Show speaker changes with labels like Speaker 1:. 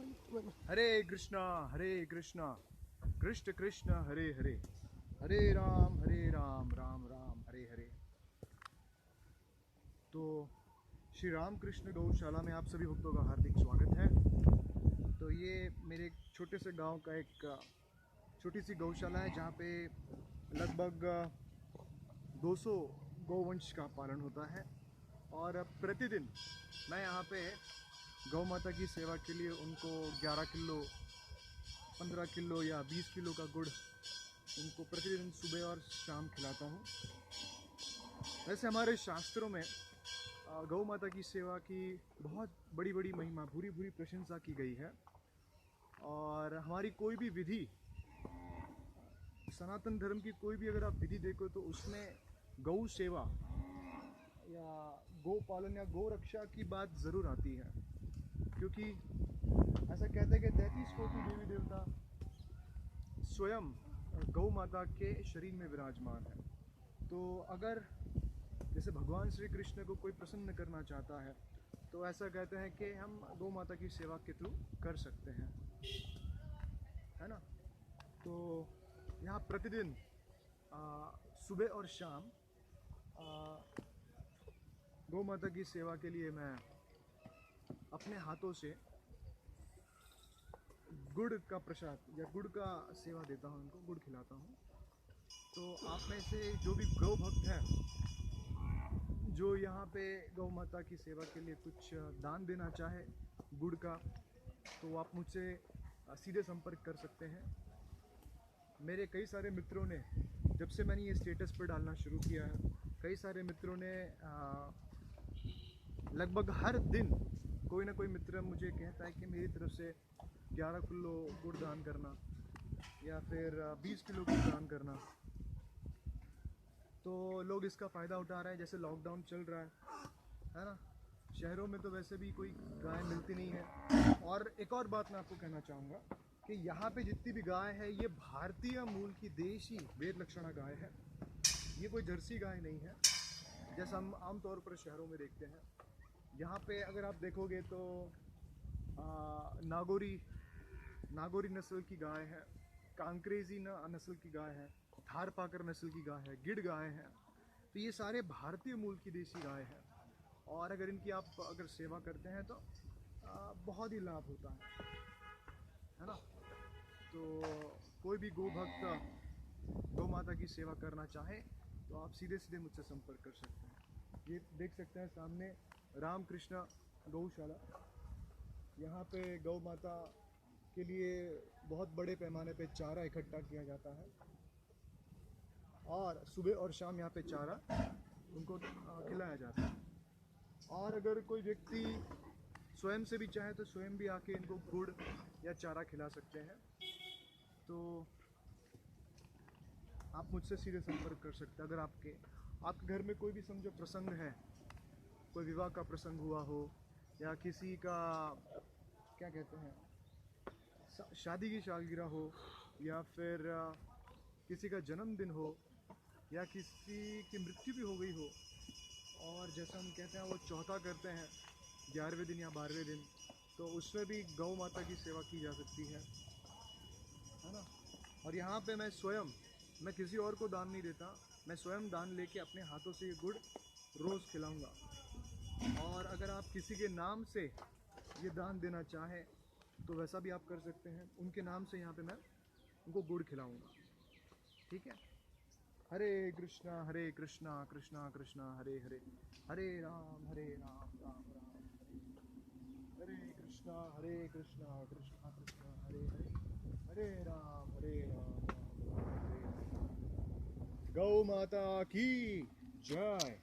Speaker 1: हरे कृष्णा कृष्ण कृष्ण हरे हरे, हरे राम राम राम हरे हरे। तो श्री राम कृष्ण गौशाला में आप सभी भक्तों का हार्दिक स्वागत है। तो ये मेरे एक छोटे से गांव का एक छोटी सी गौशाला है जहाँ पे लगभग 200 गौवंश का पालन होता है और प्रतिदिन मैं यहाँ पे गौ माता की सेवा के लिए उनको 11 किलो 15 किलो या 20 किलो का गुड़ उनको प्रतिदिन सुबह और शाम खिलाता हूँ। वैसे हमारे शास्त्रों में गौ माता की सेवा की बहुत बड़ी बड़ी महिमा भूरी भूरी प्रशंसा की गई है और हमारी कोई भी विधि, सनातन धर्म की कोई भी अगर आप विधि देखो तो उसमें गौ सेवा या गौ पालन या गौ रक्षा की बात ज़रूर आती है, क्योंकि ऐसा कहते हैं कि 33 कोटि देवी देवता स्वयं गौ माता के शरीर में विराजमान है। तो अगर जैसे भगवान श्री कृष्ण को कोई प्रसन्न करना चाहता है तो ऐसा कहते हैं कि हम गौ माता की सेवा के थ्रू कर सकते हैं, है ना। तो यहाँ प्रतिदिन सुबह और शाम गौ माता की सेवा के लिए मैं अपने हाथों से गुड़ का प्रसाद या गुड़ का सेवा देता हूँ, उनको गुड़ खिलाता हूँ। तो आप में से जो भी गौ भक्त हैं जो यहाँ पे गौ माता की सेवा के लिए कुछ दान देना चाहे गुड़ का, तो आप मुझसे सीधे संपर्क कर सकते हैं। मेरे कई सारे मित्रों ने, जब से मैंने ये स्टेटस पर डालना शुरू किया है, कई सारे मित्रों ने लगभग हर दिन कोई ना कोई मित्र मुझे कहता है कि मेरी तरफ से 11 किलो गुड़ दान करना या फिर 20 किलो गुड़ दान करना। तो लोग इसका फ़ायदा उठा रहे हैं। जैसे लॉकडाउन चल रहा है ना, शहरों में तो वैसे भी कोई गाय मिलती नहीं है। और एक और बात मैं आपको कहना चाहूँगा कि यहाँ पे जितनी भी गाय है ये भारतीय मूल की देशी वेद लक्षणा गाय है, ये कोई जर्सी गाय नहीं है जैसा हम आमतौर पर शहरों में देखते हैं। यहाँ पे अगर आप देखोगे तो नागौरी नस्ल की गाय है, कांकरेजी नस्ल की गाय है, थारपाकर नस्ल की गाय है, गिर गाय है। तो ये सारे भारतीय मूल की देशी गाय है और अगर इनकी आप अगर सेवा करते हैं तो बहुत ही लाभ होता है ना। तो कोई भी गौ भक्त गौ माता की सेवा करना चाहे तो आप सीधे सीधे मुझसे संपर्क कर सकते हैं। ये देख सकते हैं सामने राम कृष्ण गौशाला। यहाँ पे गौ माता के लिए बहुत बड़े पैमाने पे चारा इकट्ठा किया जाता है और सुबह और शाम यहाँ पे चारा उनको खिलाया जाता है। और अगर कोई व्यक्ति स्वयं से भी चाहे तो स्वयं भी आके इनको गुड़ या चारा खिला सकते हैं। तो आप मुझसे सीधे संपर्क कर सकते हैं। अगर आपके घर में कोई भी समझो प्रसंग है, कोई विवाह का प्रसंग हुआ हो या किसी का क्या कहते हैं शादी की सालगिरह हो या फिर किसी का जन्मदिन हो या किसी की मृत्यु भी हो गई हो और जैसा हम कहते हैं वो चौथा करते हैं 11वें दिन या 12वें दिन, तो उसमें भी गौ माता की सेवा की जा सकती है ना। और यहाँ पे मैं किसी और को दान नहीं देता, मैं स्वयं दान लेके अपने हाथों से ये गुड़ रोज़ खिलाऊंगा। और अगर आप किसी के नाम से ये दान देना चाहें तो वैसा भी आप कर सकते हैं। उनके नाम से यहाँ पे मैं उनको गुड़ खिलाऊंगा, ठीक है। हरे कृष्णा कृष्णा कृष्णा हरे हरे, हरे राम राम राम हरे कृष्णा कृष्णा कृष्णा हरे हरे, हरे राम राम राम हरे हरे। गौ माता की जय।